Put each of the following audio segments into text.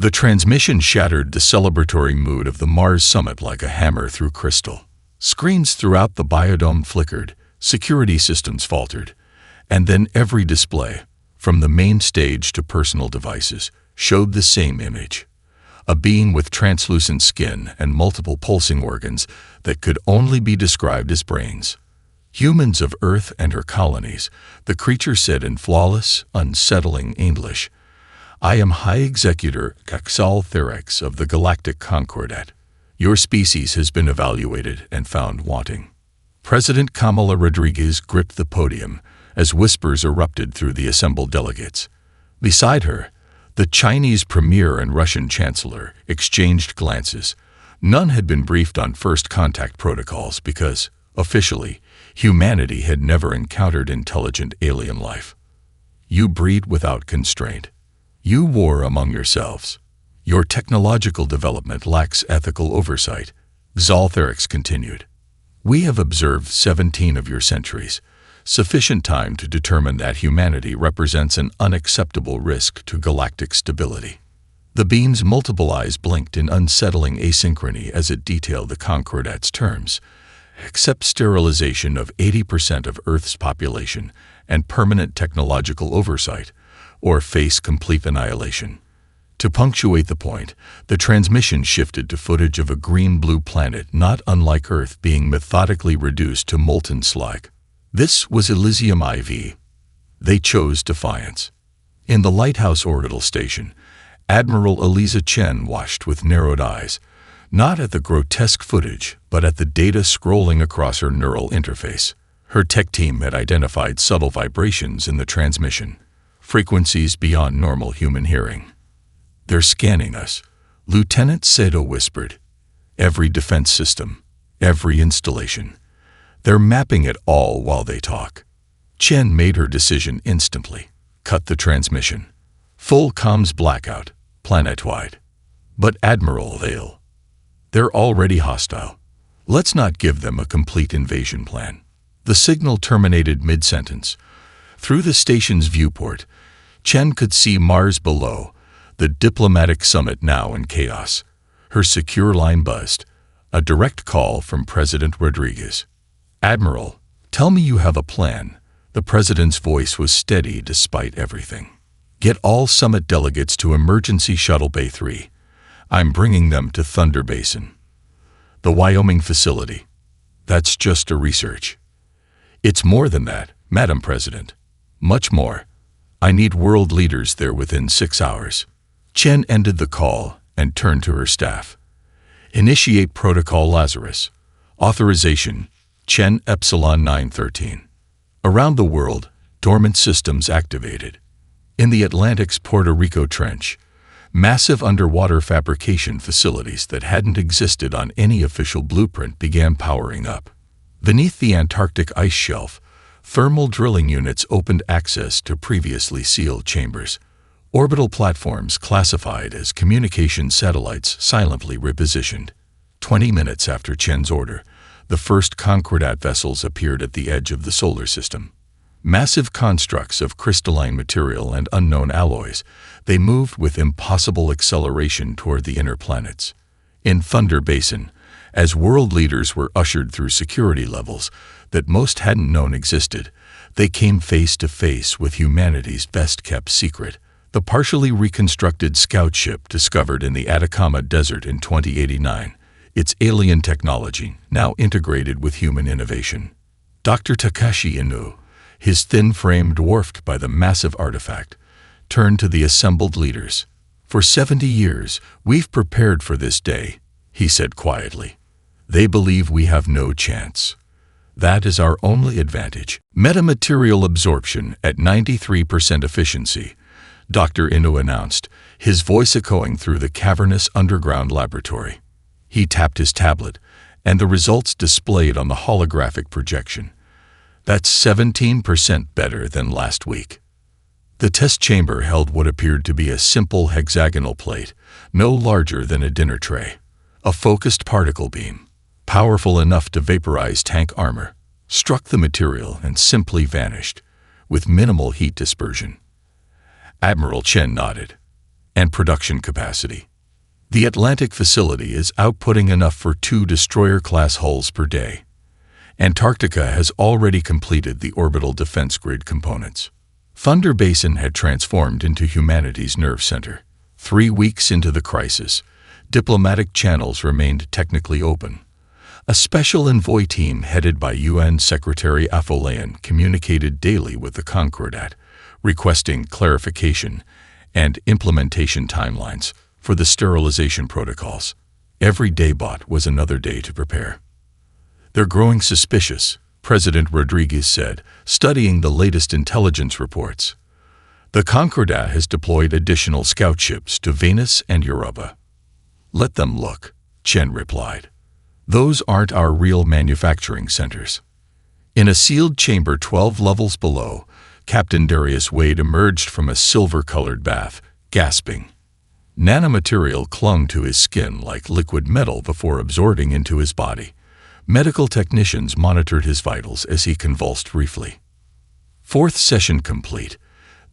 The transmission shattered the celebratory mood of the Mars summit like a hammer through crystal. Screens throughout the biodome flickered, security systems faltered, and then every display, from the main stage to personal devices, showed the same image. A being with translucent skin and multiple pulsing organs that could only be described as brains. Humans of Earth and her colonies, the creature said in flawless, unsettling English, "I am High Executor Caxal Therex of the Galactic Concordat. Your species has been evaluated and found wanting." President Kamala Rodriguez gripped the podium as whispers erupted through the assembled delegates. Beside her, the Chinese premier and Russian chancellor exchanged glances. None had been briefed on first contact protocols because, officially, humanity had never encountered intelligent alien life. You breed without constraint. You war among yourselves. Your technological development lacks ethical oversight, Xaltherix continued. We have observed 17 of your centuries, sufficient time to determine that humanity represents an unacceptable risk to galactic stability. The beam's multiple eyes blinked in unsettling asynchrony as it detailed the Concordat's terms. Accept sterilization of 80% of Earth's population and permanent technological oversight, or face complete annihilation. To punctuate the point, the transmission shifted to footage of a green-blue planet not unlike Earth being methodically reduced to molten slag. This was Elysium IV. They chose defiance. In the Lighthouse Orbital Station, Admiral Eliza Chen watched with narrowed eyes, not at the grotesque footage, but at the data scrolling across her neural interface. Her tech team had identified subtle vibrations in the transmission, frequencies beyond normal human hearing. "They're scanning us," Lieutenant Sato whispered. "Every defense system, every installation. They're mapping it all while they talk." Chen made her decision instantly. Cut the transmission. Full comms blackout, planet-wide. "But Admiral Vale, they're already hostile. Let's not give them a complete invasion plan." The signal terminated mid-sentence. Through the station's viewport, Chen could see Mars below, the diplomatic summit now in chaos. Her secure line buzzed. A direct call from President Rodriguez. "Admiral, tell me you have a plan." The president's voice was steady despite everything. "Get all summit delegates to Emergency Shuttle Bay 3. I'm bringing them to Thunder Basin. The Wyoming facility. That's just a research." "It's more than that, Madam President. Much more. I need world leaders there within 6 hours." Chen ended the call and turned to her staff. "Initiate Protocol Lazarus. Authorization, Chen Epsilon 913. Around the world, dormant systems activated. In the Atlantic's Puerto Rico Trench, massive underwater fabrication facilities that hadn't existed on any official blueprint began powering up. Beneath the Antarctic ice shelf, thermal drilling units opened access to previously sealed chambers. Orbital platforms classified as communication satellites silently repositioned. 20 minutes after Chen's order, the first Concordat vessels appeared at the edge of the solar system. Massive constructs of crystalline material and unknown alloys, they moved with impossible acceleration toward the inner planets. In Thunder Basin, as world leaders were ushered through security levels that most hadn't known existed, they came face to face with humanity's best-kept secret, the partially reconstructed scout ship discovered in the Atacama Desert in 2089, its alien technology now integrated with human innovation. Dr. Takashi Inu, his thin frame dwarfed by the massive artifact, turned to the assembled leaders. "For 70 years, we've prepared for this day," he said quietly. "They believe we have no chance. That is our only advantage. Metamaterial absorption at 93% efficiency," Dr. Inu announced, his voice echoing through the cavernous underground laboratory. He tapped his tablet, and the results displayed on the holographic projection. "That's 17% better than last week." The test chamber held what appeared to be a simple hexagonal plate, no larger than a dinner tray. A focused particle beam, powerful enough to vaporize tank armor, struck the material and simply vanished, with minimal heat dispersion. Admiral Chen nodded. and production capacity. The Atlantic facility is outputting enough for 2 destroyer-class hulls per day. Antarctica has already completed the orbital defense grid components. Thunder Basin had transformed into humanity's nerve center. 3 weeks into the crisis, diplomatic channels remained technically open. A special envoy team headed by UN Secretary Afolayan communicated daily with the Concordat, requesting clarification and implementation timelines for the sterilization protocols. Every day bought was another day to prepare. "They're growing suspicious," President Rodriguez said, studying the latest intelligence reports. "The Concordat has deployed additional scout ships to Venus and Europa." "Let them look," Chen replied. "Those aren't our real manufacturing centers." In a sealed chamber 12 levels below, Captain Darius Wade emerged from a silver-colored bath, gasping. Nanomaterial clung to his skin like liquid metal before absorbing into his body. Medical technicians monitored his vitals as he convulsed briefly. "Fourth session complete,"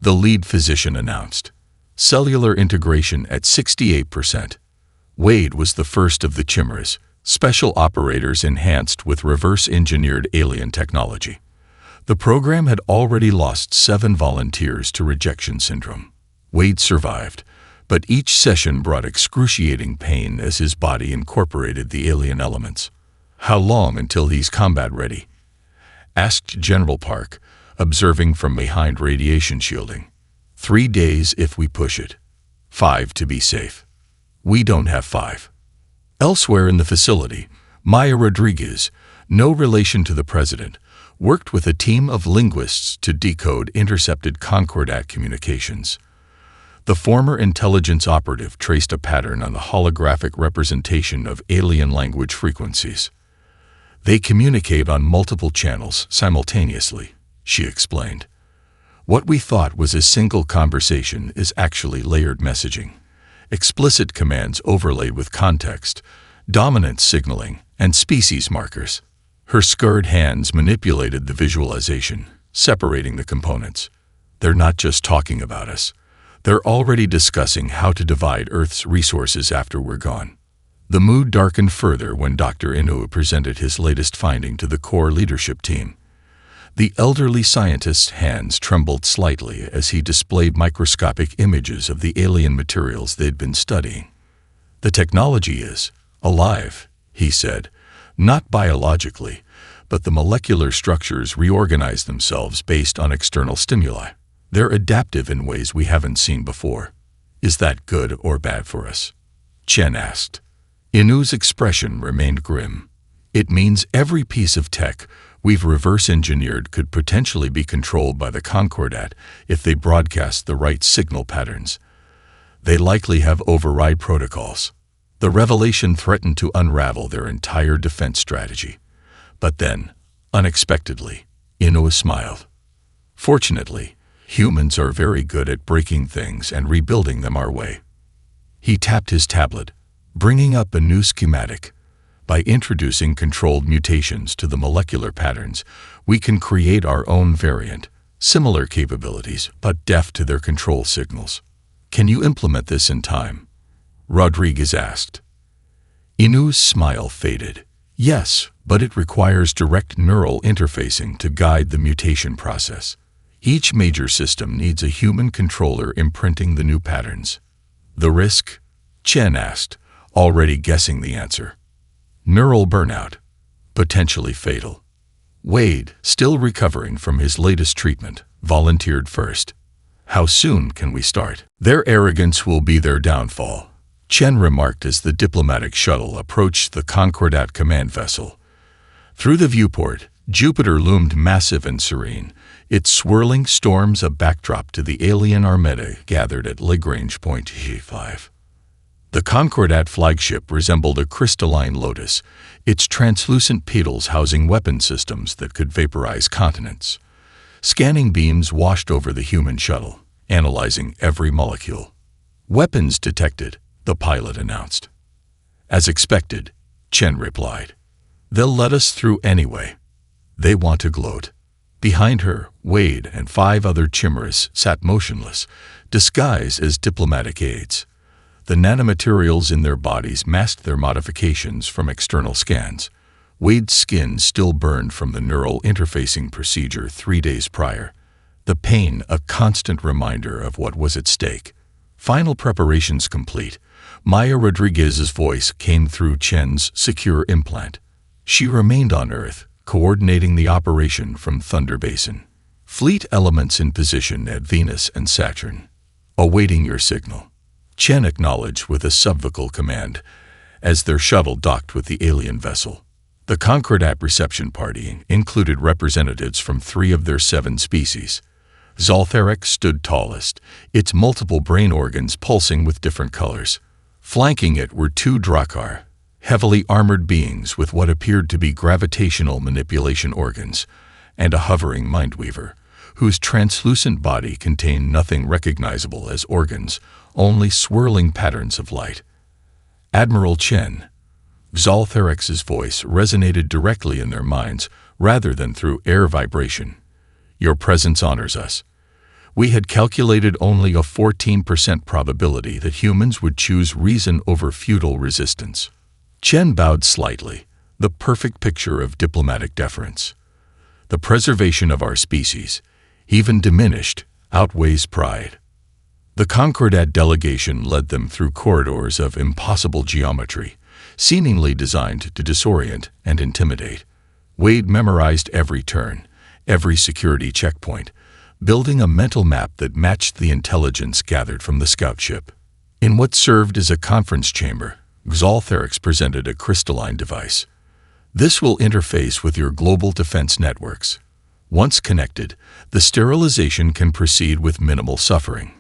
the lead physician announced. "Cellular integration at 68%. Wade was the first of the chimeras, special operators enhanced with reverse-engineered alien technology. The program had already lost 7 volunteers to rejection syndrome. Wade survived, but each session brought excruciating pain as his body incorporated the alien elements. "How long until he's combat-ready?" asked General Park, observing from behind radiation shielding. 3 days if we push it. 5 to be safe." "We don't have 5. Elsewhere in the facility, Maya Rodriguez, no relation to the president, worked with a team of linguists to decode intercepted Concordat communications. The former intelligence operative traced a pattern on the holographic representation of alien language frequencies. "They communicate on multiple channels simultaneously," she explained. "What we thought was a single conversation is actually layered messaging. Explicit commands overlaid with context, dominance signaling, and species markers." Her scarred hands manipulated the visualization, separating the components. "They're not just talking about us. They're already discussing how to divide Earth's resources after we're gone." The mood darkened further when Dr. Inu presented his latest finding to the core leadership team. The elderly scientist's hands trembled slightly as he displayed microscopic images of the alien materials they'd been studying. "The technology is alive," he said, "not biologically, but the molecular structures reorganize themselves based on external stimuli. They're adaptive in ways we haven't seen before." "Is that good or bad for us?" Chen asked. Inu's expression remained grim. "It means every piece of tech we've reverse-engineered could potentially be controlled by the Concordat if they broadcast the right signal patterns. They likely have override protocols." The revelation threatened to unravel their entire defense strategy. But then, unexpectedly, Inu smiled. "Fortunately, humans are very good at breaking things and rebuilding them our way." He tapped his tablet, bringing up a new schematic. "By introducing controlled mutations to the molecular patterns, we can create our own variant, similar capabilities, but deaf to their control signals. Can you implement this in time?" Rodriguez asked. Inu's smile faded. "Yes, but it requires direct neural interfacing to guide the mutation process. Each major system needs a human controller imprinting the new patterns." "The risk?" Chen asked, already guessing the answer. "Neural burnout. Potentially fatal." Wade, still recovering from his latest treatment, volunteered first. "How soon can we start?" "Their arrogance will be their downfall," Chen remarked as the diplomatic shuttle approached the Concordat command vessel. Through the viewport, Jupiter loomed massive and serene, its swirling storms a backdrop to the alien armada gathered at Lagrange Point HFY. The Concordat flagship resembled a crystalline lotus, its translucent petals housing weapon systems that could vaporize continents. Scanning beams washed over the human shuttle, analyzing every molecule. "Weapons detected," the pilot announced. "As expected," Chen replied. "They'll let us through anyway." "They want to gloat." Behind her, Wade and 5 other chimeras sat motionless, disguised as diplomatic aides. The nanomaterials in their bodies masked their modifications from external scans. Wade's skin still burned from the neural interfacing procedure 3 days prior. The pain, a constant reminder of what was at stake. Final preparations complete. Maya Rodriguez's voice came through Chen's secure implant. She remained on Earth, coordinating the operation from Thunder Basin. Fleet elements in position at Venus and Saturn. Awaiting your signal. Chen acknowledged with a subvocal command as their shuttle docked with the alien vessel. The Concordat reception party included representatives from 3 of their 7 species. Zoltherex stood tallest, its multiple brain organs pulsing with different colors. Flanking it were 2 Drakkar, heavily armored beings with what appeared to be gravitational manipulation organs, and a hovering Mindweaver, whose translucent body contained nothing recognizable as organs, only swirling patterns of light. Admiral Chen. Zoltherex's voice resonated directly in their minds rather than through air vibration. Your presence honors us. We had calculated only a 14% probability that humans would choose reason over futile resistance. Chen bowed slightly, the perfect picture of diplomatic deference. The preservation of our species, even diminished, outweighs pride. The Concordat delegation led them through corridors of impossible geometry, seemingly designed to disorient and intimidate. Wade memorized every turn, every security checkpoint, building a mental map that matched the intelligence gathered from the scout ship. In what served as a conference chamber, Zoltherex presented a crystalline device. This will interface with your global defense networks. Once connected, the sterilization can proceed with minimal suffering.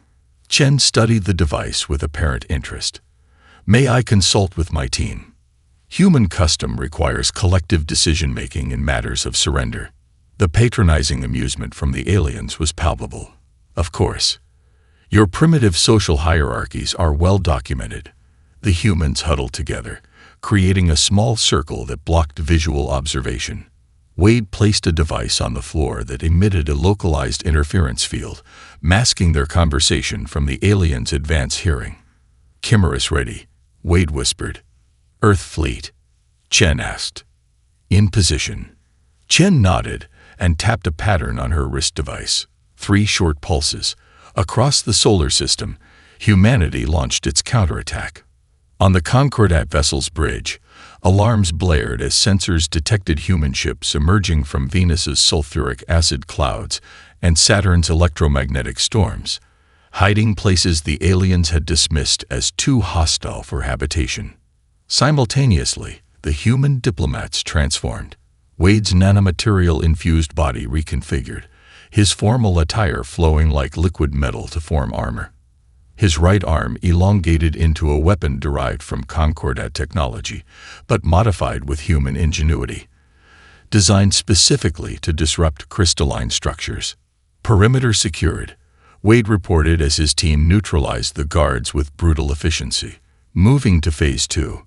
Chen studied the device with apparent interest. May I consult with my team? Human custom requires collective decision-making in matters of surrender. The patronizing amusement from the aliens was palpable. Of course. Your primitive social hierarchies are well documented. The humans huddled together, creating a small circle that blocked visual observation. Wade placed a device on the floor that emitted a localized interference field, masking their conversation from the aliens' advanced hearing. Chimeras ready, Wade whispered. Earth fleet? Chen asked. In position. Chen nodded and tapped a pattern on her wrist device. 3 short pulses. Across the solar system, humanity launched its counterattack. On the Concordat vessel's bridge, alarms blared as sensors detected human ships emerging from Venus's sulfuric acid clouds and Saturn's electromagnetic storms, hiding places the aliens had dismissed as too hostile for habitation. Simultaneously, the human diplomats transformed. Wade's nanomaterial-infused body reconfigured, his formal attire flowing like liquid metal to form armor. His right arm elongated into a weapon derived from Concordat technology, but modified with human ingenuity. Designed specifically to disrupt crystalline structures. Perimeter secured, Wade reported as his team neutralized the guards with brutal efficiency. Moving to Phase 2.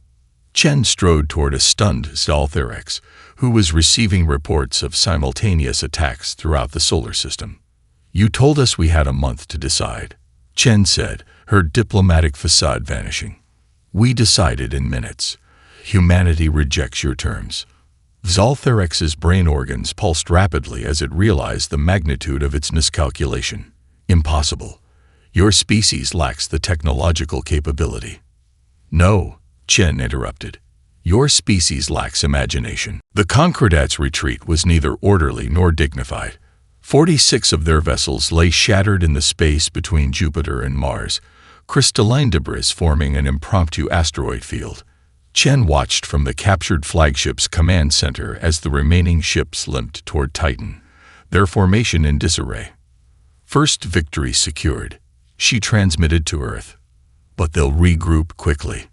Chen strode toward a stunned Zoltherex, who was receiving reports of simultaneous attacks throughout the solar system. You told us we had a month to decide, Chen said, her diplomatic facade vanishing. We decided in minutes. Humanity rejects your terms. Zoltherex's brain organs pulsed rapidly as it realized the magnitude of its miscalculation. Impossible. Your species lacks the technological capability. No, Chen interrupted. Your species lacks imagination. The Concordat's retreat was neither orderly nor dignified. 46 of their vessels lay shattered in the space between Jupiter and Mars, crystalline debris forming an impromptu asteroid field. Chen watched from the captured flagship's command center as the remaining ships limped toward Titan, their formation in disarray. First victory secured, she transmitted to Earth. But they'll regroup quickly.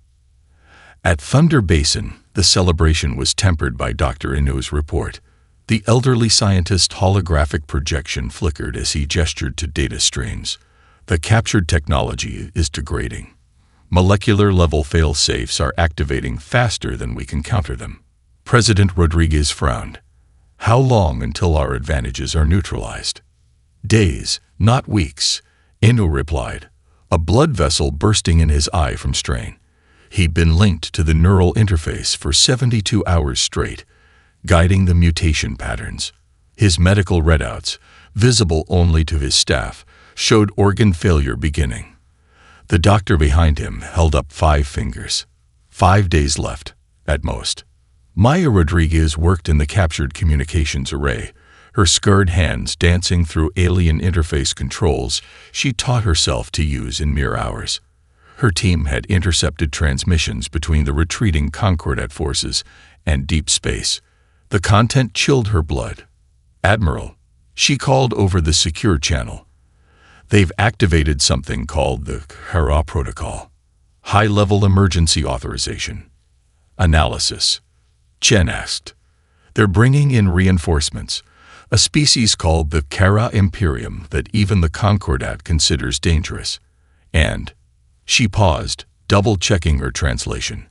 At Thunder Basin, the celebration was tempered by Dr. Inu's report. The elderly scientist's holographic projection flickered as he gestured to data streams. The captured technology is degrading. Molecular-level fail-safes are activating faster than we can counter them. President Rodriguez frowned. How long until our advantages are neutralized? Days, not weeks. Inu replied, a blood vessel bursting in his eye from strain. He'd been linked to the neural interface for 72 hours straight, guiding the mutation patterns. His medical readouts, visible only to his staff, showed organ failure beginning. The doctor behind him held up 5 fingers. 5 days left, at most. Maya Rodriguez worked in the captured communications array, her scarred hands dancing through alien interface controls she taught herself to use in mere hours. Her team had intercepted transmissions between the retreating Concordat forces and deep space. The content chilled her blood. "Admiral," she called over the secure channel. "They've activated something called the Hera Protocol. High-level emergency authorization." "Analysis?" Chen asked. "They're bringing in reinforcements, a species called the Kara Imperium that even the Concordat considers dangerous. And," she paused, double-checking her translation,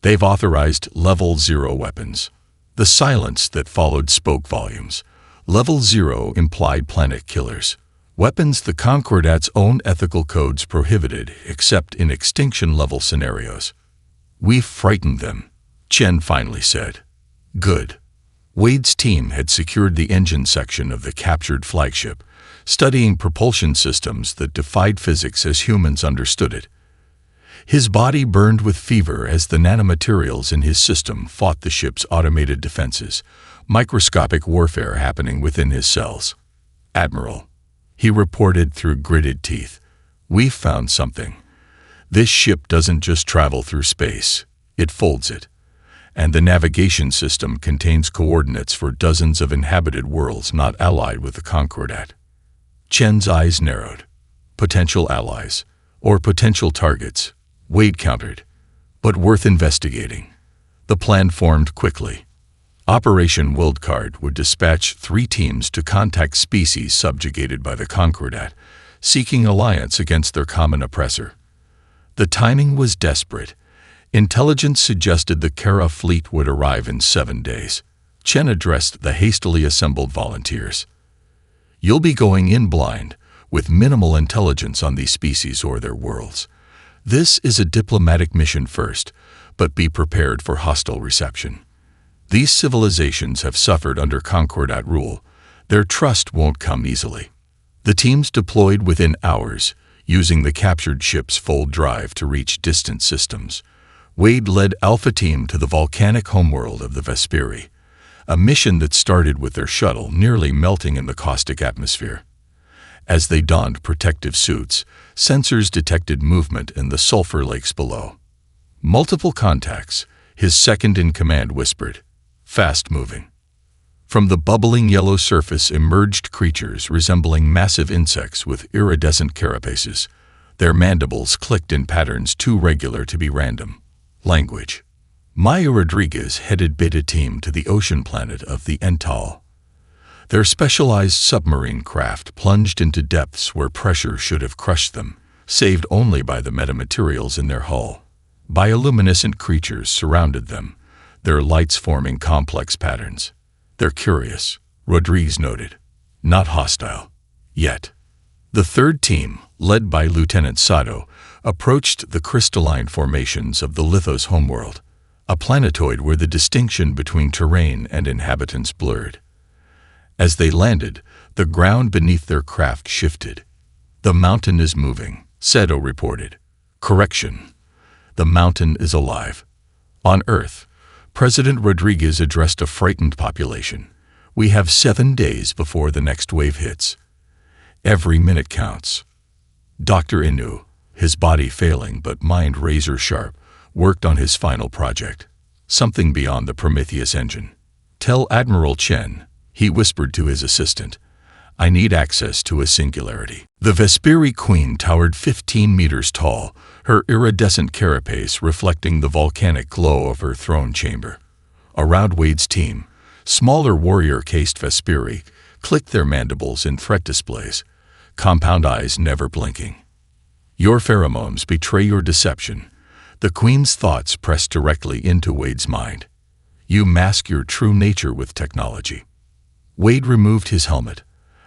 "they've authorized Level 0 weapons." The silence that followed spoke volumes. Level 0 implied planet killers. Weapons the Concordat's own ethical codes prohibited except in extinction-level scenarios. "We've frightened them," Chen finally said. "Good." Wade's team had secured the engine section of the captured flagship, studying propulsion systems that defied physics as humans understood it. His body burned with fever as the nanomaterials in his system fought the ship's automated defenses, microscopic warfare happening within his cells. "Admiral," he reported through gritted teeth, "we've found something. This ship doesn't just travel through space, it folds it. And the navigation system contains coordinates for dozens of inhabited worlds not allied with the Concordat." Chen's eyes narrowed. "Potential allies, or potential targets," Wade countered, "but worth investigating." The plan formed quickly. Operation Wildcard would dispatch 3 teams to contact species subjugated by the Concordat, seeking alliance against their common oppressor. The timing was desperate. Intelligence suggested the Kara fleet would arrive in 7 days. Chen addressed the hastily assembled volunteers. "You'll be going in blind, with minimal intelligence on these species or their worlds. This is a diplomatic mission first, but be prepared for hostile reception. These civilizations have suffered under Concordat rule. Their trust won't come easily." The teams deployed within hours, using the captured ship's full drive to reach distant systems. Wade led Alpha Team to the volcanic homeworld of the Vesperi, a mission that started with their shuttle nearly melting in the caustic atmosphere. As they donned protective suits, sensors detected movement in the sulfur lakes below. "Multiple contacts," his second-in-command whispered. "Fast-moving." From the bubbling yellow surface emerged creatures resembling massive insects with iridescent carapaces. Their mandibles clicked in patterns too regular to be random. Language. Maya Rodriguez headed Beta Team to the ocean planet of the Ental. Their specialized submarine craft plunged into depths where pressure should have crushed them, saved only by the metamaterials in their hull. Bioluminescent creatures surrounded them, their lights forming complex patterns. "They're curious," Rodriguez noted. "Not hostile. Yet." The third team, led by Lieutenant Sato, approached the crystalline formations of the Lithos homeworld, a planetoid where the distinction between terrain and inhabitants blurred. As they landed, the ground beneath their craft shifted. "The mountain is moving," Sato reported. "Correction. The mountain is alive." On Earth, President Rodriguez addressed a frightened population. "We have 7 days before the next wave hits. Every minute counts." Dr. Inu, his body failing but mind razor-sharp, worked on his final project, something beyond the Prometheus engine. "Tell Admiral Chen," he whispered to his assistant, "I need access to a singularity." The Vesperi Queen towered 15 meters tall, her iridescent carapace reflecting the volcanic glow of her throne chamber. Around Wade's team, smaller warrior-cased Vesperi clicked their mandibles in threat displays, compound eyes never blinking. "Your pheromones betray your deception." The Queen's thoughts pressed directly into Wade's mind. "You mask your true nature with technology." Wade removed his helmet,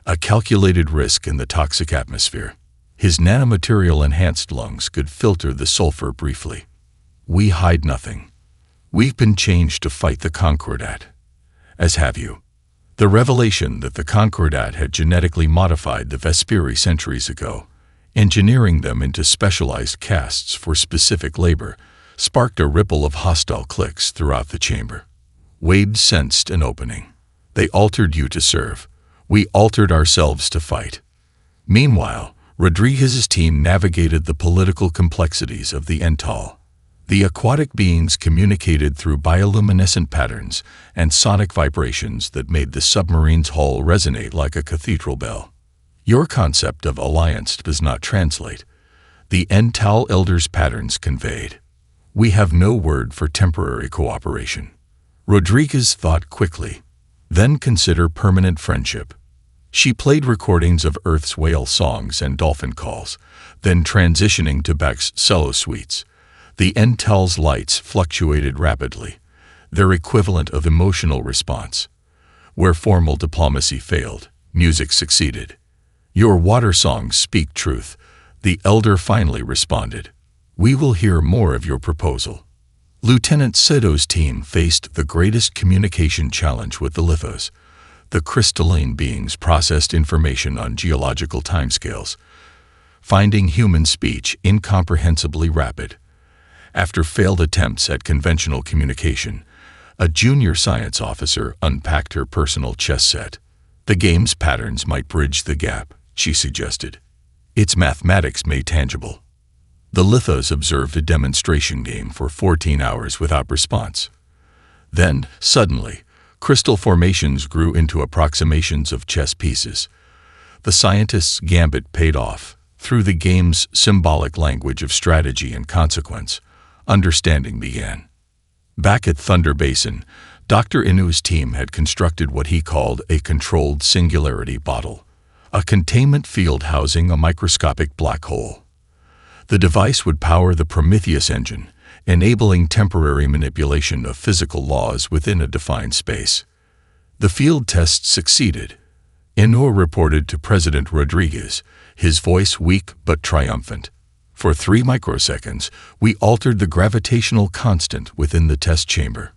a calculated risk in the toxic atmosphere. His nanomaterial-enhanced lungs could filter the sulfur briefly. "We hide nothing. We've been changed to fight the Concordat. As have you." The revelation that the Concordat had genetically modified the Vesperi centuries ago, engineering them into specialized castes for specific labor, sparked a ripple of hostile clicks throughout the chamber. Wade sensed an opening. "They altered you to serve. We altered ourselves to fight." Meanwhile, Rodriguez's team navigated the political complexities of the Ental. The aquatic beings communicated through bioluminescent patterns and sonic vibrations that made the submarine's hull resonate like a cathedral bell. "Your concept of alliance does not translate," the Ental elders' patterns conveyed. "We have no word for temporary cooperation." Rodriguez thought quickly. Then consider permanent friendship. She played recordings of Earth's whale songs and dolphin calls, then transitioning to Bach's cello suites. The Ental's lights fluctuated rapidly, their equivalent of emotional response. Where formal diplomacy failed, music succeeded. "Your water songs speak truth," the elder finally responded. "We will hear more of your proposal." Lieutenant Seto's team faced the greatest communication challenge with the Lithos. The crystalline beings processed information on geological timescales, finding human speech incomprehensibly rapid. After failed attempts at conventional communication, a junior science officer unpacked her personal chess set. "The game's patterns might bridge the gap," she suggested. "Its mathematics made tangible." The Lithos observed a demonstration game for 14 hours without response. Then, suddenly, crystal formations grew into approximations of chess pieces. The scientists' gambit paid off. Through the game's symbolic language of strategy and consequence, understanding began. Back at Thunder Basin, Dr. Inu's team had constructed what he called a controlled singularity bottle, a containment field housing a microscopic black hole. The device would power the Prometheus engine, enabling temporary manipulation of physical laws within a defined space. The field test succeeded. Inu reported to President Rodriguez, his voice weak but triumphant. "For 3 microseconds, we altered the gravitational constant within the test chamber."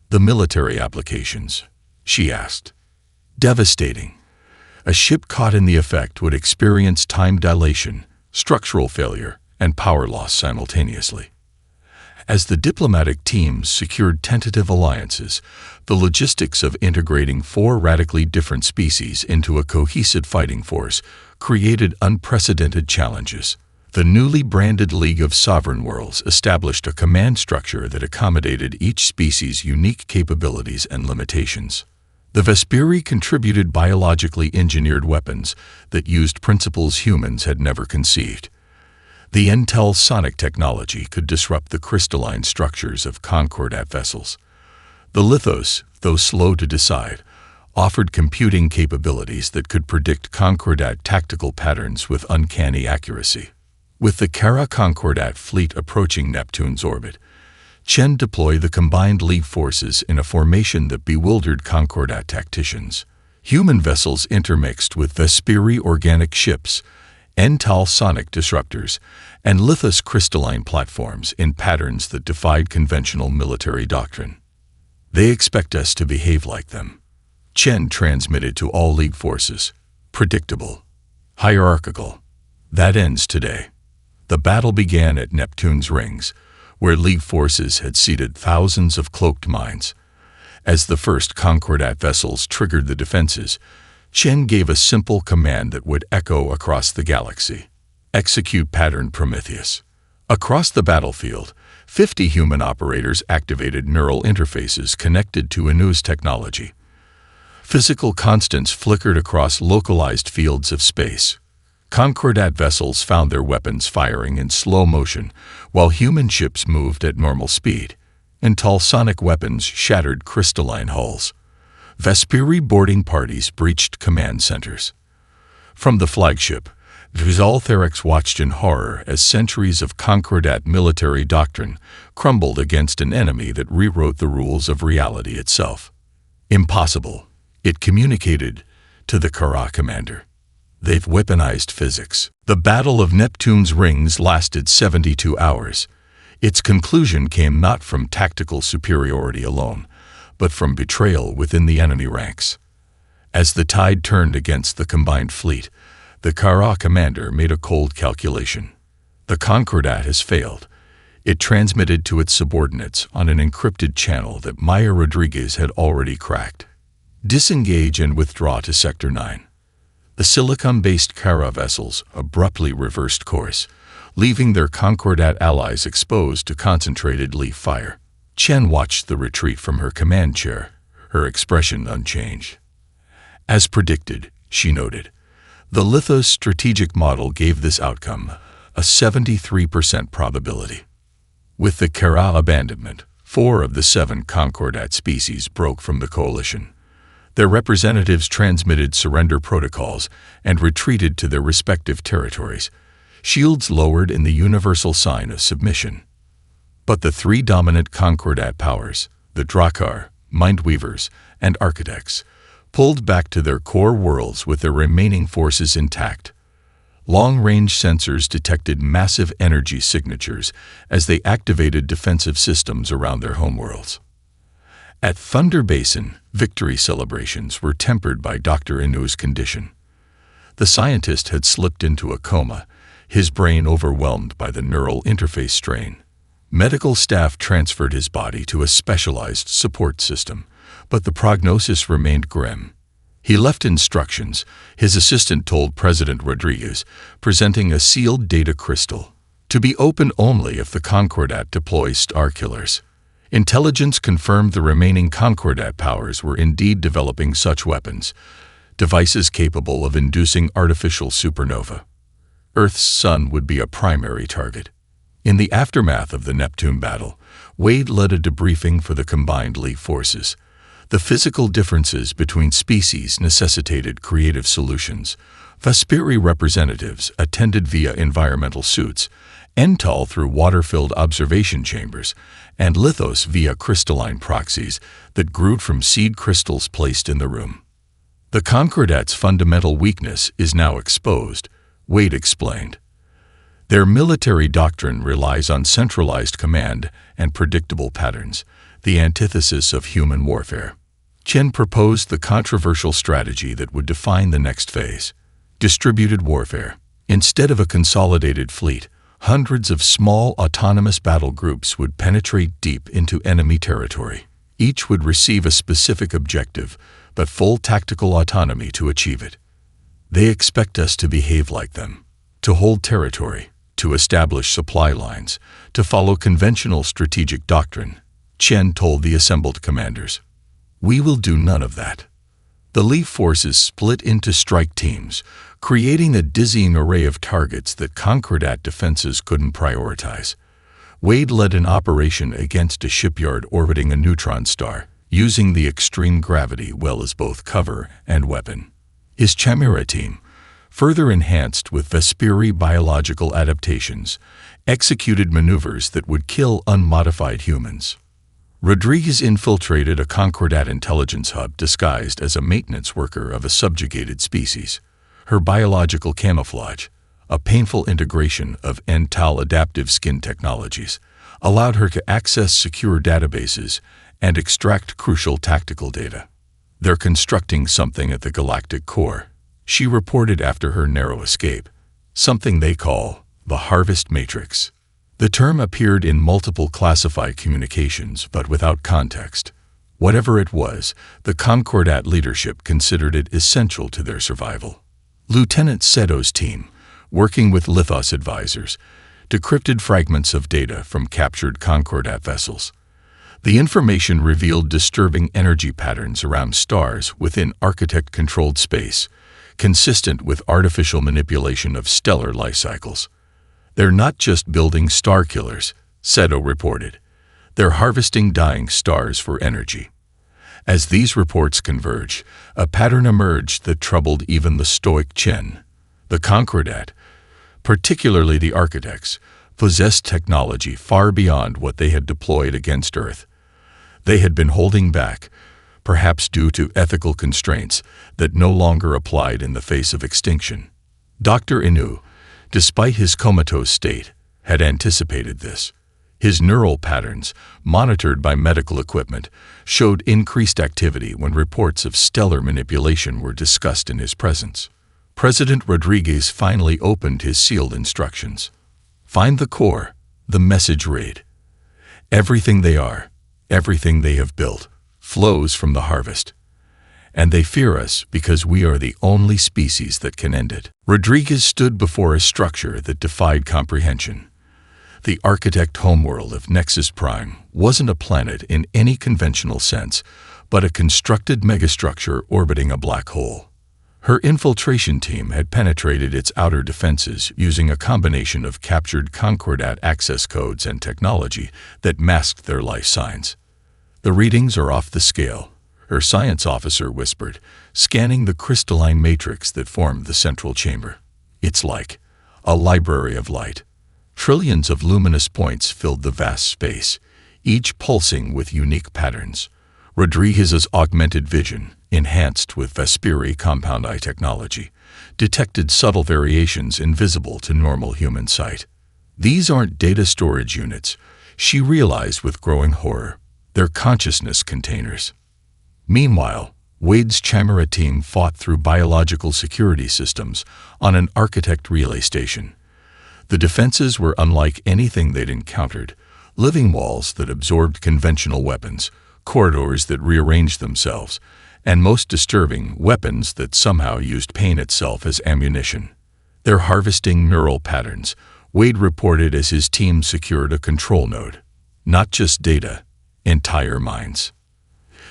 "The military applications?" she asked. "Devastating. A ship caught in the effect would experience time dilation, structural failure, and power loss simultaneously." As the diplomatic teams secured tentative alliances, the logistics of integrating 4 radically different species into a cohesive fighting force created unprecedented challenges. The newly branded League of Sovereign Worlds established a command structure that accommodated each species' unique capabilities and limitations. The Vesperi contributed biologically engineered weapons that used principles humans had never conceived. The Ental sonic technology could disrupt the crystalline structures of Concordat vessels. The Lithos, though slow to decide, offered computing capabilities that could predict Concordat tactical patterns with uncanny accuracy. With the Kara Concordat fleet approaching Neptune's orbit, Chen deployed the combined League forces in a formation that bewildered Concordat tacticians. Human vessels intermixed with Vesperi organic ships, Ental sonic disruptors, and Lithos crystalline platforms in patterns that defied conventional military doctrine. "They expect us to behave like them," Chen transmitted to all League forces. "Predictable. Hierarchical. That ends today." The battle began at Neptune's rings, where League forces had seated thousands of cloaked mines. As the first Concordat vessels triggered the defenses, Chen gave a simple command that would echo across the galaxy. "Execute pattern Prometheus." Across the battlefield, 50 human operators activated neural interfaces connected to Inu's technology. Physical constants flickered across localized fields of space. Concordat vessels found their weapons firing in slow motion, while human ships moved at normal speed. Ental sonic weapons shattered crystalline hulls. Vesperi boarding parties breached command centers. From the flagship, Vizaltherex watched in horror as centuries of Concordat military doctrine crumbled against an enemy that rewrote the rules of reality itself. "Impossible," it communicated to the Kara commander. They've weaponized physics. The Battle of Neptune's rings lasted 72 hours. Its conclusion came not from tactical superiority alone, but from betrayal within the enemy ranks. As the tide turned against the combined fleet, the Kara commander made a cold calculation. The Concordat has failed. It transmitted to its subordinates on an encrypted channel that Maya Rodriguez had already cracked. Disengage and withdraw to Sector 9. The silicon-based Kara vessels abruptly reversed course, leaving their Concordat allies exposed to concentrated leaf fire. Chen watched the retreat from her command chair, her expression unchanged. As predicted, she noted, the Lithos strategic model gave this outcome a 73% probability. With the Kara abandonment, 4 of the 7 Concordat species broke from the coalition. Their representatives transmitted surrender protocols and retreated to their respective territories, shields lowered in the universal sign of submission. But the 3 dominant Concordat powers, the Drakkar, Mindweavers, and Architects, pulled back to their core worlds with their remaining forces intact. Long-range sensors detected massive energy signatures as they activated defensive systems around their homeworlds. At Thunder Basin, victory celebrations were tempered by Dr. Inu's condition. The scientist had slipped into a coma, his brain overwhelmed by the neural interface strain. Medical staff transferred his body to a specialized support system, but the prognosis remained grim. He left instructions, his assistant told President Rodriguez, presenting a sealed data crystal, to be opened only if the Concordat deploys star killers. Intelligence confirmed the remaining Concordat powers were indeed developing such weapons, devices capable of inducing artificial supernova. Earth's sun would be a primary target. In the aftermath of the Neptune battle, Wade led a debriefing for the combined League forces. The physical differences between species necessitated creative solutions. Vesperi representatives attended via environmental suits, Ental through water-filled observation chambers, and Lithos via crystalline proxies that grew from seed crystals placed in the room. The Concordat's fundamental weakness is now exposed, Wade explained. Their military doctrine relies on centralized command and predictable patterns, the antithesis of human warfare. Chen proposed the controversial strategy that would define the next phase: distributed warfare. Instead of a consolidated fleet, hundreds of small autonomous battle groups would penetrate deep into enemy territory. Each would receive a specific objective, but full tactical autonomy to achieve it. They expect us to behave like them, to hold territory, to establish supply lines, to follow conventional strategic doctrine, Chen told the assembled commanders. We will do none of that. The Leaf forces split into strike teams, creating a dizzying array of targets that Concordat defenses couldn't prioritize. Wade led an operation against a shipyard orbiting a neutron star, using the extreme gravity well as both cover and weapon. His Chimera team, further enhanced with Vesperi biological adaptations, executed maneuvers that would kill unmodified humans. Rodriguez infiltrated a Concordat intelligence hub disguised as a maintenance worker of a subjugated species. Her biological camouflage, a painful integration of Ental adaptive skin technologies, allowed her to access secure databases and extract crucial tactical data. They're constructing something at the Galactic core, she reported after her narrow escape, something they call the Harvest Matrix. The term appeared in multiple classified communications, but without context. Whatever it was, the Concordat leadership considered it essential to their survival. Lieutenant Seto's team, working with Lithos advisors, decrypted fragments of data from captured Concordat vessels. The information revealed disturbing energy patterns around stars within architect-controlled space, consistent with artificial manipulation of stellar life cycles. They're not just building star killers, Seto reported. They're harvesting dying stars for energy. As these reports converged, a pattern emerged that troubled even the stoic Chen. The Concordat, particularly the Architects, possessed technology far beyond what they had deployed against Earth. They had been holding back, perhaps due to ethical constraints that no longer applied in the face of extinction. Dr. Inu, despite his comatose state, had anticipated this. His neural patterns, monitored by medical equipment, showed increased activity when reports of stellar manipulation were discussed in his presence. President Rodriguez finally opened his sealed instructions. Find the core, the message read. Everything they are, everything they have built, flows from the harvest. And they fear us because we are the only species that can end it. Rodriguez stood before a structure that defied comprehension. The architect homeworld of Nexus Prime wasn't a planet in any conventional sense, but a constructed megastructure orbiting a black hole. Her infiltration team had penetrated its outer defenses using a combination of captured Concordat access codes and technology that masked their life signs. The readings are off the scale, her science officer whispered, scanning the crystalline matrix that formed the central chamber. It's like a library of light. Trillions of luminous points filled the vast space, each pulsing with unique patterns. Rodriguez's augmented vision, enhanced with Vesperi compound eye technology, detected subtle variations invisible to normal human sight. These aren't data storage units, she realized with growing horror. They're consciousness containers. Meanwhile, Wade's Chimera team fought through biological security systems on an architect relay station. The defenses were unlike anything they'd encountered, living walls that absorbed conventional weapons, corridors that rearranged themselves, and most disturbing, weapons that somehow used pain itself as ammunition. They're harvesting neural patterns, Wade reported as his team secured a control node. Not just data, entire minds.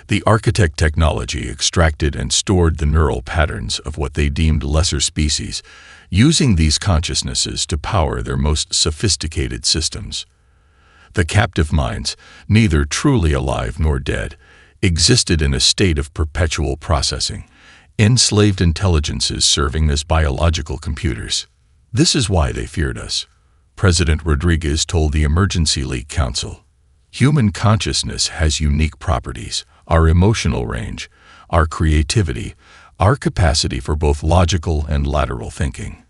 The architect technology extracted and stored the neural patterns of what they deemed lesser species, using these consciousnesses to power their most sophisticated systems. The captive minds, neither truly alive nor dead, existed in a state of perpetual processing, enslaved intelligences serving as biological computers. This is why they feared us, President Rodriguez told the Emergency League Council. Human consciousness has unique properties, our emotional range, our creativity, our capacity for both logical and lateral thinking.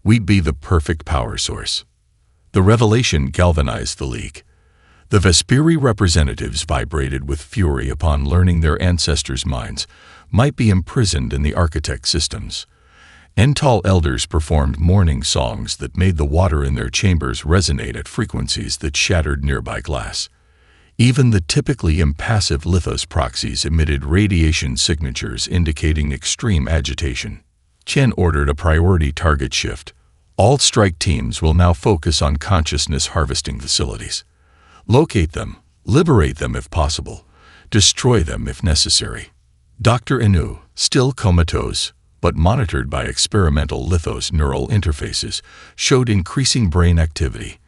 We'd be the perfect power source. The revelation galvanized the League. The Vesperi representatives vibrated with fury upon learning their ancestors' minds might be imprisoned in the architect systems. Ental elders performed mourning songs that made the water in their chambers resonate at frequencies that shattered nearby glass. Even the typically impassive Lithos proxies emitted radiation signatures indicating extreme agitation. Chen ordered a priority target shift. All strike teams will now focus on consciousness harvesting facilities. Locate them, liberate them if possible, destroy them if necessary. Dr. Inu, still comatose, but monitored by experimental Lithos neural interfaces, showed increasing brain activity.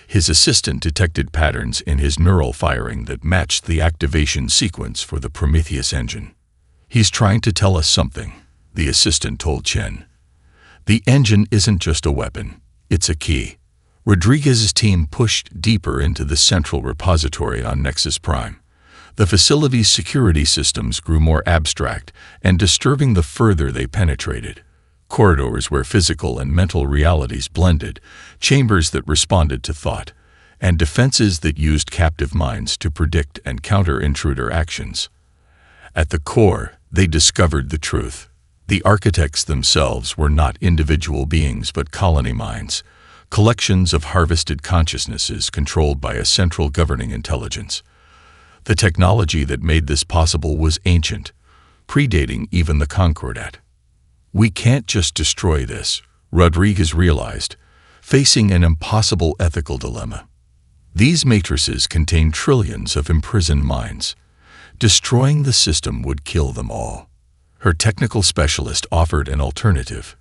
His assistant detected patterns in his neural firing that matched the activation sequence for the Prometheus engine. He's trying to tell us something, the assistant told Chen. The engine isn't just a weapon, it's a key. Rodriguez's team pushed deeper into the central repository on Nexus Prime. The facility's security systems grew more abstract and disturbing the further they penetrated. Corridors where physical and mental realities blended, chambers that responded to thought, and defenses that used captive minds to predict and counter intruder actions. At the core, they discovered the truth. The architects themselves were not individual beings but colony minds, collections of harvested consciousnesses controlled by a central governing intelligence. The technology that made this possible was ancient, predating even the Concordat. We can't just destroy this, Rodriguez realized, facing an impossible ethical dilemma. These matrices contain trillions of imprisoned minds. Destroying the system would kill them all. Her technical specialist offered an alternative.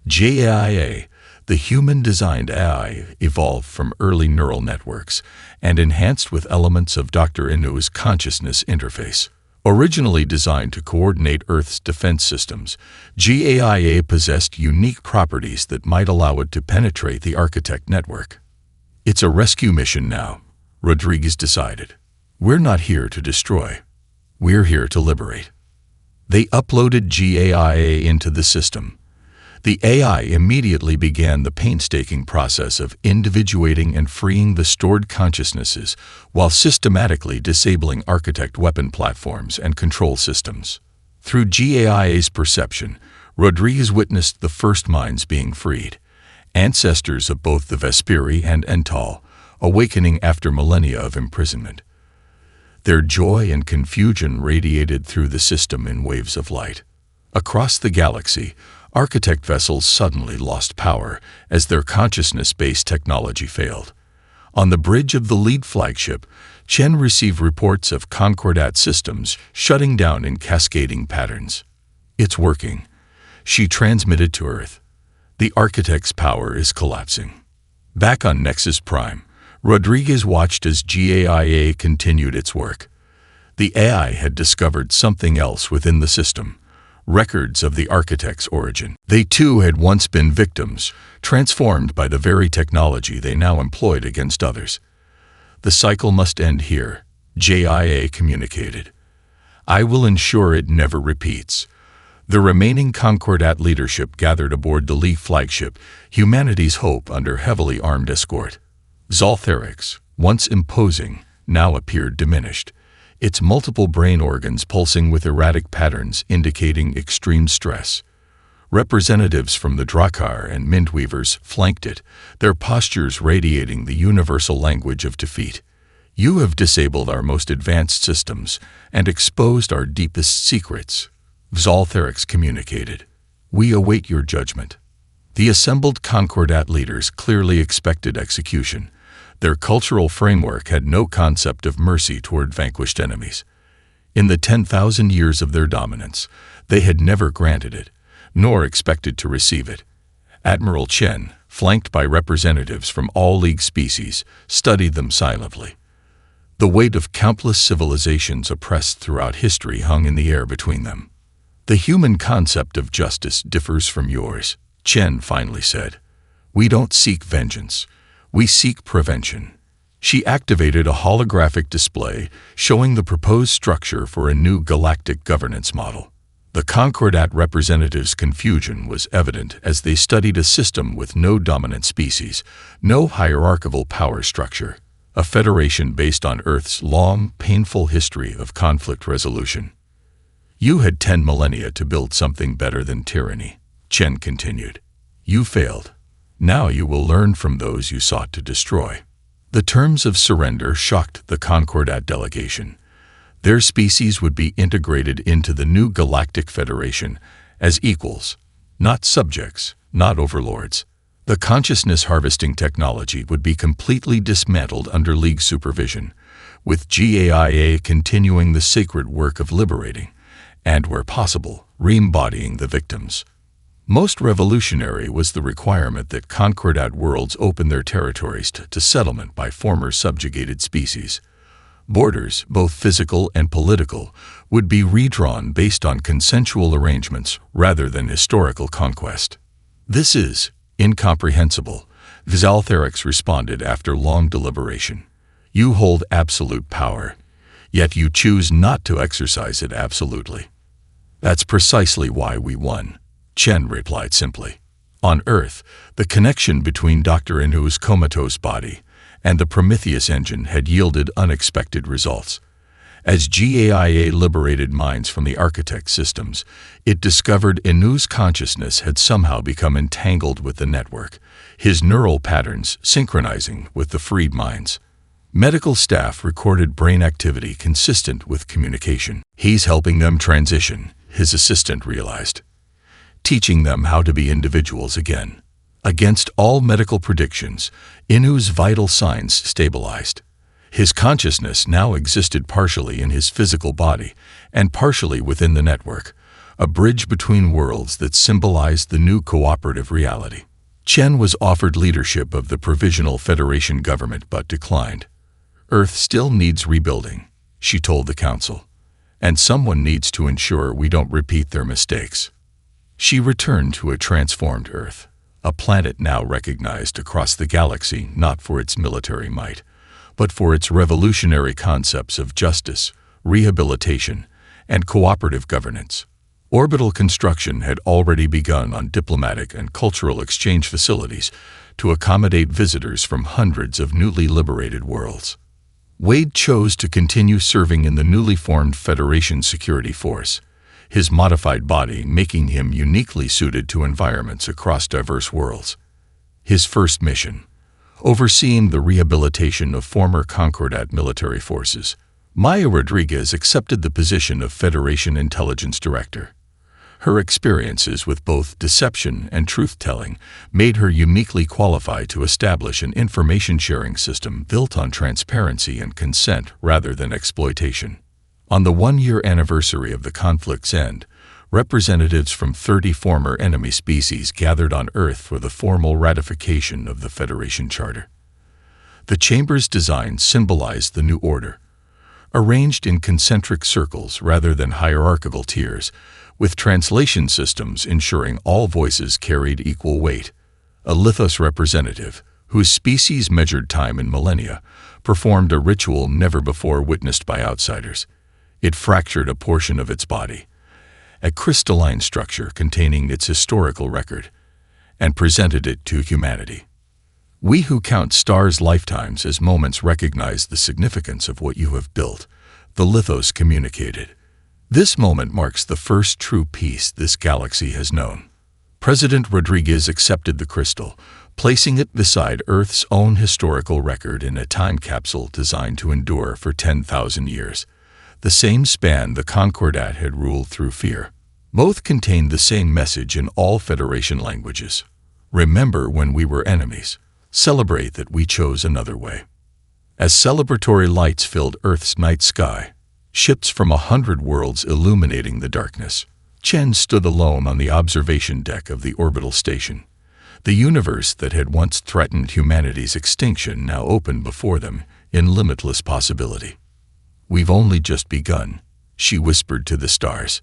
JAIA, the human-designed AI, evolved from early neural networks and enhanced with elements of Dr. Inu's consciousness interface. Originally designed to coordinate Earth's defense systems, GAIA possessed unique properties that might allow it to penetrate the architect network. It's a rescue mission now, Rodriguez decided. We're not here to destroy. We're here to liberate. They uploaded GAIA into the system. The AI immediately began the painstaking process of individuating and freeing the stored consciousnesses while systematically disabling architect weapon platforms and control systems. Through GAIA's perception, Rodriguez witnessed the first minds being freed, ancestors of both the Vesperi and Ental, awakening after millennia of imprisonment. Their joy and confusion radiated through the system in waves of light. Across the galaxy, architect vessels suddenly lost power as their consciousness-based technology failed. On the bridge of the lead flagship, Chen received reports of Concordat systems shutting down in cascading patterns. "It's working," she transmitted to Earth. "The architect's power is collapsing." Back on Nexus Prime, Rodriguez watched as GAIA continued its work. The AI had discovered something else within the system: records of the architect's origin. They too had once been victims, transformed by the very technology they now employed against others. "The cycle must end here," GAIA communicated. "I will ensure it never repeats." The remaining Concordat leadership gathered aboard the Lee flagship, humanity's hope under heavily armed escort. Zoltherix, once imposing, now appeared diminished, its multiple brain organs pulsing with erratic patterns indicating extreme stress. Representatives from the Drakkar and Mintweavers flanked it, their postures radiating the universal language of defeat. "You have disabled our most advanced systems and exposed our deepest secrets," Zoltherix communicated. "We await your judgment." The assembled Concordat leaders clearly expected execution. Their cultural framework had no concept of mercy toward vanquished enemies. In the 10,000 years of their dominance, they had never granted it, nor expected to receive it. Admiral Chen, flanked by representatives from all League species, studied them silently. The weight of countless civilizations oppressed throughout history hung in the air between them. "The human concept of justice differs from yours," Chen finally said. "We don't seek vengeance. We seek prevention." She activated a holographic display showing the proposed structure for a new galactic governance model. The Concordat representatives' confusion was evident as they studied a system with no dominant species, no hierarchical power structure, a federation based on Earth's long, painful history of conflict resolution. "You had 10 millennia to build something better than tyranny," Chen continued. "You failed. Now you will learn from those you sought to destroy." The terms of surrender shocked the Concordat delegation. Their species would be integrated into the new Galactic Federation as equals, not subjects, not overlords. The consciousness harvesting technology would be completely dismantled under League supervision, with GAIA continuing the sacred work of liberating, and where possible, re-embodying the victims. Most revolutionary was the requirement that Concordat worlds open their territories to settlement by former subjugated species. Borders, both physical and political, would be redrawn based on consensual arrangements rather than historical conquest. "This is incomprehensible," Zoltherix responded after long deliberation. "You hold absolute power, yet you choose not to exercise it absolutely." "That's precisely why we won," Chen replied simply. On Earth, the connection between Dr. Inu's comatose body and the Prometheus engine had yielded unexpected results. As GAIA liberated minds from the architect systems, it discovered Inu's consciousness had somehow become entangled with the network, his neural patterns synchronizing with the freed minds. Medical staff recorded brain activity consistent with communication. "He's helping them transition," his assistant realized. "Teaching them how to be individuals again." Against all medical predictions, Inu's vital signs stabilized. His consciousness now existed partially in his physical body and partially within the network, a bridge between worlds that symbolized the new cooperative reality. Chen was offered leadership of the Provisional Federation government but declined. "Earth still needs rebuilding," she told the council, "and someone needs to ensure we don't repeat their mistakes." She returned to a transformed Earth, a planet now recognized across the galaxy not for its military might, but for its revolutionary concepts of justice, rehabilitation, and cooperative governance. Orbital construction had already begun on diplomatic and cultural exchange facilities to accommodate visitors from hundreds of newly liberated worlds. Wade chose to continue serving in the newly formed Federation Security Force, his modified body making him uniquely suited to environments across diverse worlds. His first mission, overseeing the rehabilitation of former Concordat military forces, Maya Rodriguez accepted the position of Federation Intelligence Director. Her experiences with both deception and truth-telling made her uniquely qualified to establish an information-sharing system built on transparency and consent rather than exploitation. On the one-year anniversary of the conflict's end, representatives from 30 former enemy species gathered on Earth for the formal ratification of the Federation Charter. The chamber's design symbolized the new order, arranged in concentric circles rather than hierarchical tiers, with translation systems ensuring all voices carried equal weight. A Lithos representative, whose species measured time in millennia, performed a ritual never before witnessed by outsiders. It fractured a portion of its body, a crystalline structure containing its historical record, and presented it to humanity. We who count stars' lifetimes as moments recognize the significance of what you have built, the Lithos communicated. This moment marks the first true peace this galaxy has known. President Rodriguez accepted the crystal, placing it beside Earth's own historical record in a time capsule designed to endure for 10,000 years, the same span the Concordat had ruled through fear. Both contained the same message in all Federation languages. Remember when we were enemies. Celebrate that we chose another way. As celebratory lights filled Earth's night sky, ships from 100 worlds illuminating the darkness, Chen stood alone on the observation deck of the orbital station. The universe that had once threatened humanity's extinction now opened before them in limitless possibility. "We've only just begun," she whispered to the stars.